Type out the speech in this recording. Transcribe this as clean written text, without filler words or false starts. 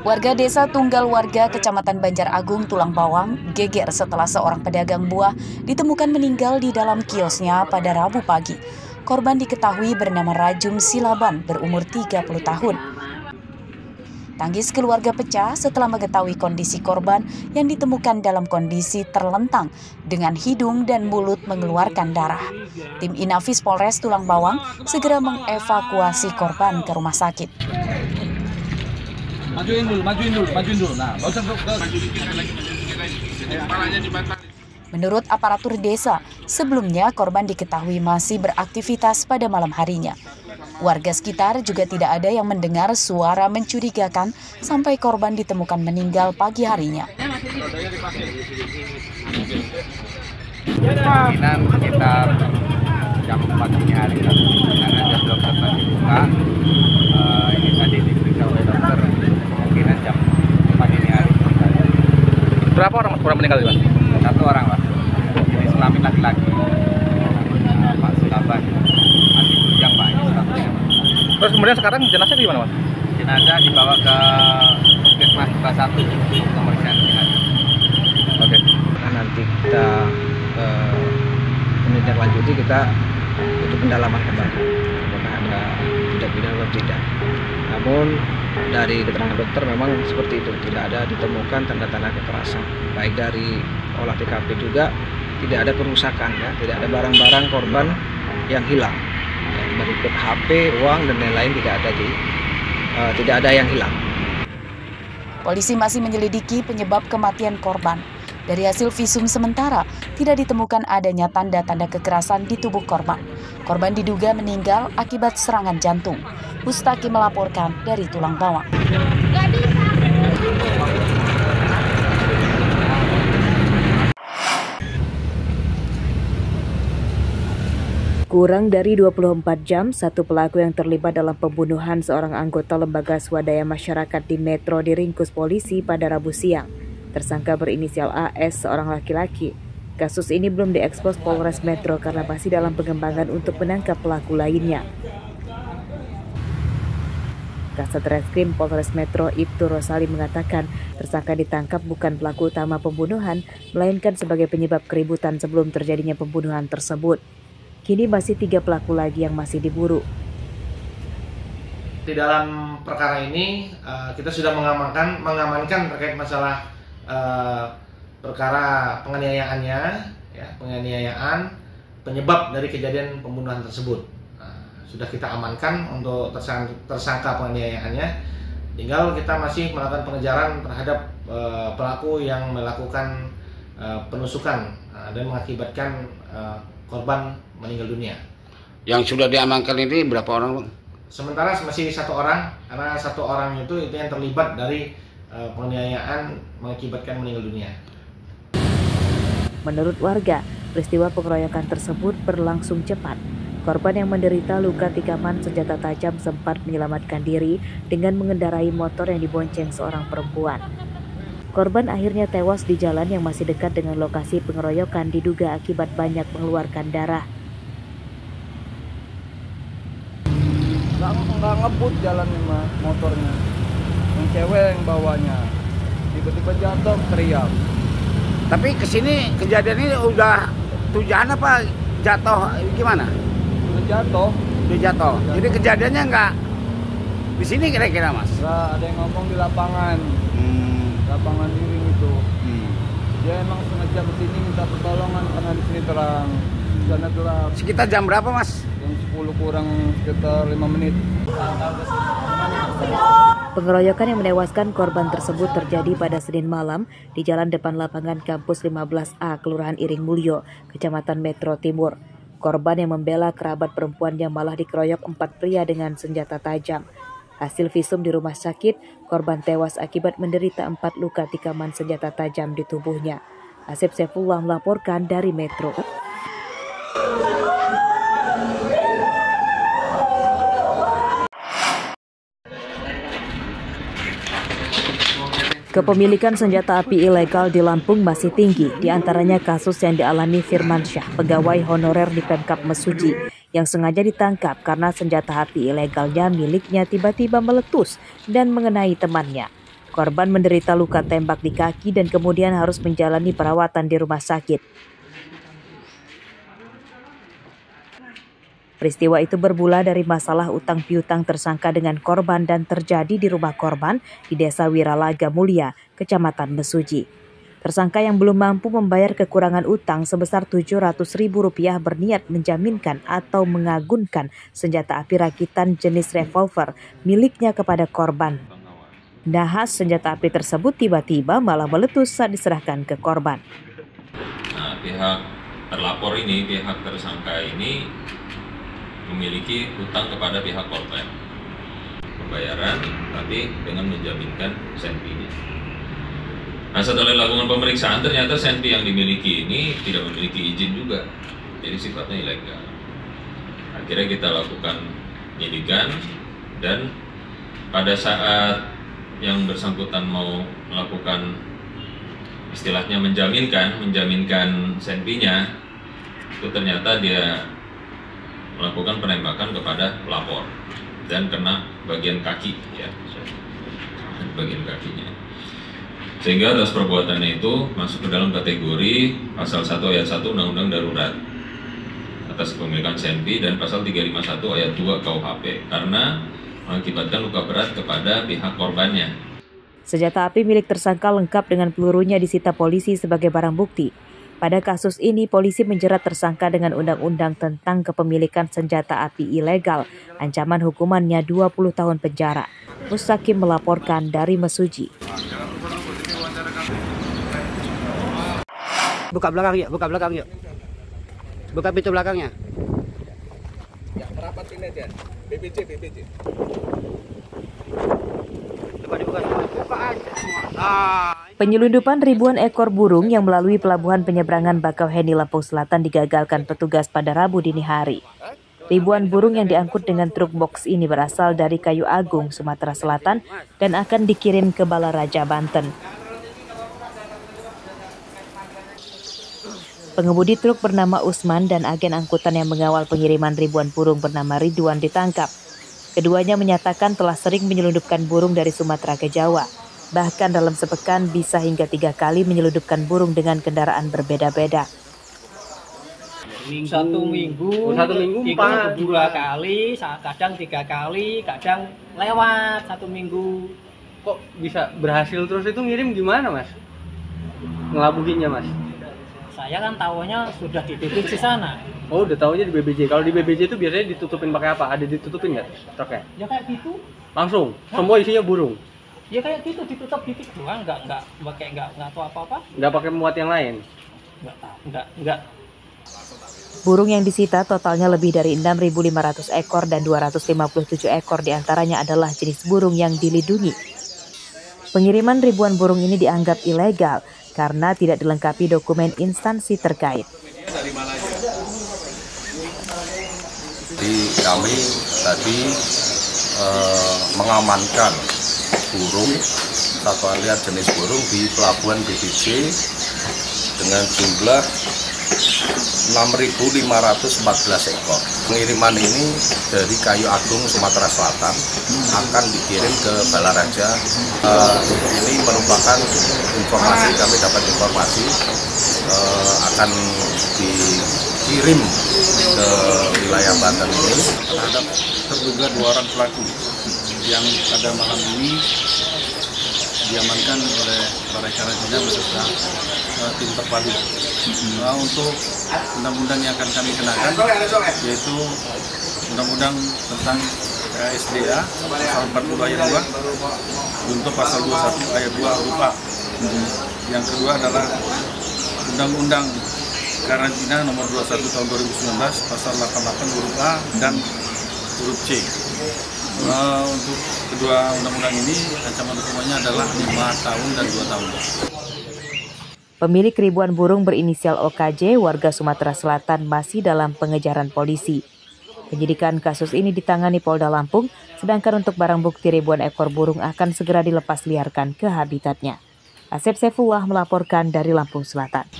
Warga desa Tunggal Warga, Kecamatan Banjar Agung, Tulang Bawang, geger setelah seorang pedagang buah ditemukan meninggal di dalam kiosnya pada Rabu pagi. Korban diketahui bernama Rajum Silaban, berumur 30 tahun. Tangis keluarga pecah setelah mengetahui kondisi korban yang ditemukan dalam kondisi terlentang dengan hidung dan mulut mengeluarkan darah. Tim Inafis Polres Tulang Bawang segera mengevakuasi korban ke rumah sakit. Majuin dulu. Nah, nggak usah Menurut aparatur desa, sebelumnya korban diketahui masih beraktivitas pada malam harinya. Warga sekitar juga tidak ada yang mendengar suara mencurigakan sampai korban ditemukan meninggal pagi harinya. Kemungkinan sekitar jam 4 dini hari, karena jam dokter masih buka. Ini tadi diperiksa oleh dokter, kemungkinan jam 4 dini hari. Berapa orang meninggal, Pak? 1 orang, Pak. Jenis kelamin laki-laki. Pak Silaban, masih bujang, Pak. Ini statusnya. Terus kemudian sekarang jenazah di mana, Mas? Jenazah dibawa ke Puskesmas kelas 1 untuk pemeriksaan jenazah. Oke. Nanti kita menindaklanjuti, kita untuk pendalaman kembali apakah ada tindak pidana atau tidak. Namun dari keterangan dokter memang seperti itu, tidak ada ditemukan tanda-tanda kekerasan, baik dari olah TKP juga tidak ada kerusakan, ya, tidak ada barang-barang korban yang hilang, berikut HP, uang dan lain-lain tidak ada yang hilang. Polisi masih menyelidiki penyebab kematian korban. Dari hasil visum sementara, tidak ditemukan adanya tanda-tanda kekerasan di tubuh korban. Korban diduga meninggal akibat serangan jantung. Mustaki melaporkan dari Tulang Bawang. Kurang dari 24 jam, satu pelaku yang terlibat dalam pembunuhan seorang anggota lembaga swadaya masyarakat di Metro diringkus polisi pada Rabu siang. Tersangka berinisial AS, seorang laki-laki. Kasus ini belum diekspos Polres Metro karena masih dalam pengembangan untuk menangkap pelaku lainnya. Kasat Reskrim Polres Metro Ibtu Rosali mengatakan tersangka ditangkap bukan pelaku utama pembunuhan, melainkan sebagai penyebab keributan sebelum terjadinya pembunuhan tersebut. Kini masih 3 pelaku lagi yang masih diburu. Di dalam perkara ini kita sudah mengamankan terkait masalah perkara penganiayaannya, ya, penganiayaan penyebab dari kejadian pembunuhan tersebut. Sudah kita amankan untuk tersangka penganiayaannya. Tinggal kita masih melakukan pengejaran terhadap pelaku yang melakukan penusukan dan mengakibatkan korban meninggal dunia. Yang sudah diamankan ini berapa orang, Bang? Sementara masih 1 orang, karena 1 orang itu yang terlibat dari penganiayaan mengakibatkan meninggal dunia. Menurut warga, peristiwa pengeroyokan tersebut berlangsung cepat. Korban yang menderita luka tikaman senjata tajam sempat menyelamatkan diri dengan mengendarai motor yang dibonceng seorang perempuan. Korban akhirnya tewas di jalan yang masih dekat dengan lokasi pengeroyokan diduga akibat banyak mengeluarkan darah. Nggak ngebut jalan motornya, yang cewek yang bawanya tiba-tiba jatuh teriak. Tapi kesini kejadian ini udah tujuan apa jatuh gimana? Udah jatuh. Jadi kejadiannya nggak di sini kira-kira, Mas? Nggak, ada yang ngomong di lapangan. Lapangan Iring itu. Dia emang sengaja kesini minta pertolongan karena di sini terang. Sana gelap. Sekitar jam berapa, Mas? Jam 10 kurang sekitar 5 menit. Pengeroyokan yang menewaskan korban tersebut terjadi pada Senin malam di jalan depan lapangan kampus 15A, Kelurahan Iring Mulyo, Kecamatan Metro Timur. Korban yang membela kerabat perempuan yang malah dikeroyok 4 pria dengan senjata tajam. Hasil visum di rumah sakit, korban tewas akibat menderita 4 luka tikaman senjata tajam di tubuhnya. Asep Saifullah melaporkan dari Metro. Kepemilikan senjata api ilegal di Lampung masih tinggi, di antaranya kasus yang dialami Firman Syah, pegawai honorer di Pemkab Mesuji, yang sengaja ditangkap karena senjata api ilegalnya miliknya tiba-tiba meletus dan mengenai temannya. Korban menderita luka tembak di kaki dan kemudian harus menjalani perawatan di rumah sakit. Peristiwa itu bermula dari masalah utang piutang tersangka dengan korban dan terjadi di rumah korban di Desa Wiralaga Mulia, Kecamatan Mesuji. Tersangka yang belum mampu membayar kekurangan utang sebesar Rp700.000 berniat menjaminkan atau mengagunkan senjata api rakitan jenis revolver miliknya kepada korban. Nahas senjata api tersebut tiba-tiba malah meletus saat diserahkan ke korban. Nah, pihak terlapor ini, pihak tersangka ini memiliki hutang kepada pihak korban. Pembayaran tapi dengan menjaminkan senpinya. Nah, setelah dilakukan pemeriksaan ternyata senpi yang dimiliki ini tidak memiliki izin juga, jadi sifatnya ilegal. Akhirnya kita lakukan penyidikan dan pada saat yang bersangkutan mau melakukan istilahnya menjaminkan senpinya, itu ternyata dia melakukan penembakan kepada pelapor dan kena bagian kaki, ya, bagian kakinya. Sehingga atas perbuatannya itu masuk ke dalam kategori pasal 1 ayat 1 Undang-Undang Darurat atas kepemilikan senpi dan pasal 351 ayat 2 KUHP karena mengakibatkan luka berat kepada pihak korbannya. Senjata api milik tersangka lengkap dengan pelurunya disita polisi sebagai barang bukti. Pada kasus ini, polisi menjerat tersangka dengan undang-undang tentang kepemilikan senjata api ilegal. Ancaman hukumannya 20 tahun penjara. Mustaqim melaporkan dari Mesuji. Buka belakang yuk. Buka pintu belakangnya. Ya, merapat ini aja. BPJ. Coba dibuka semua. Buka aja semua. Penyelundupan ribuan ekor burung yang melalui pelabuhan penyeberangan Bakauheni, Lampung Selatan digagalkan petugas pada Rabu dini hari. Ribuan burung yang diangkut dengan truk box ini berasal dari Kayu Agung, Sumatera Selatan dan akan dikirim ke Balaraja, Banten. Pengemudi truk bernama Usman dan agen angkutan yang mengawal pengiriman ribuan burung bernama Ridwan ditangkap. Keduanya menyatakan telah sering menyelundupkan burung dari Sumatera ke Jawa. Bahkan dalam sepekan bisa hingga 3 kali menyelundupkan burung dengan kendaraan berbeda-beda. Satu minggu itu 2 kali, kadang 3 kali, kadang lewat 1 minggu. Kok bisa berhasil terus itu ngirim gimana, Mas? Ngelabuhinnya, Mas? Saya kan tahunya sudah dititip di sana. Oh, udah tahunya di BBJ. Kalau di BBJ itu biasanya ditutupin pakai apa? Ada ditutupin nggak truknya? Ya kayak gitu. Langsung? Semua isinya burung? Ya kayak gitu, ditutup titik doang, nggak tahu apa-apa. Nggak pakai muat yang lain? Nggak. Burung yang disita totalnya lebih dari 6.500 ekor dan 257 ekor diantaranya adalah jenis burung yang dilindungi. Pengiriman ribuan burung ini dianggap ilegal karena tidak dilengkapi dokumen instansi terkait. Jadi kami tadi mengamankan burung, satwa liar jenis burung di pelabuhan BBJ dengan jumlah 6.514 ekor. Pengiriman ini dari Kayu Agung, Sumatera Selatan akan dikirim ke Balaraja. Ini merupakan informasi, kami dapat informasi akan dikirim ke wilayah Banten ini. Terhadap terduga 2 orang pelaku yang pada malam ini diamankan oleh Balai Karantina beserta tim terpadu. Untuk undang-undang yang akan kami kenakan yaitu undang-undang tentang SDA pasal 40 ayat 2 untuk pasal 21 ayat 2 huruf A. Yang kedua adalah undang-undang karantina nomor 21 tahun 2019 pasal 88 huruf A dan huruf C. Untuk kedua undang-undang ini ancaman hukumannya adalah 5 tahun dan 2 tahun. Pemilik ribuan burung berinisial OKJ, warga Sumatera Selatan, masih dalam pengejaran polisi. Penyidikan kasus ini ditangani Polda Lampung, sedangkan untuk barang bukti ribuan ekor burung akan segera dilepas liarkan ke habitatnya. Asep Saifullah melaporkan dari Lampung Selatan.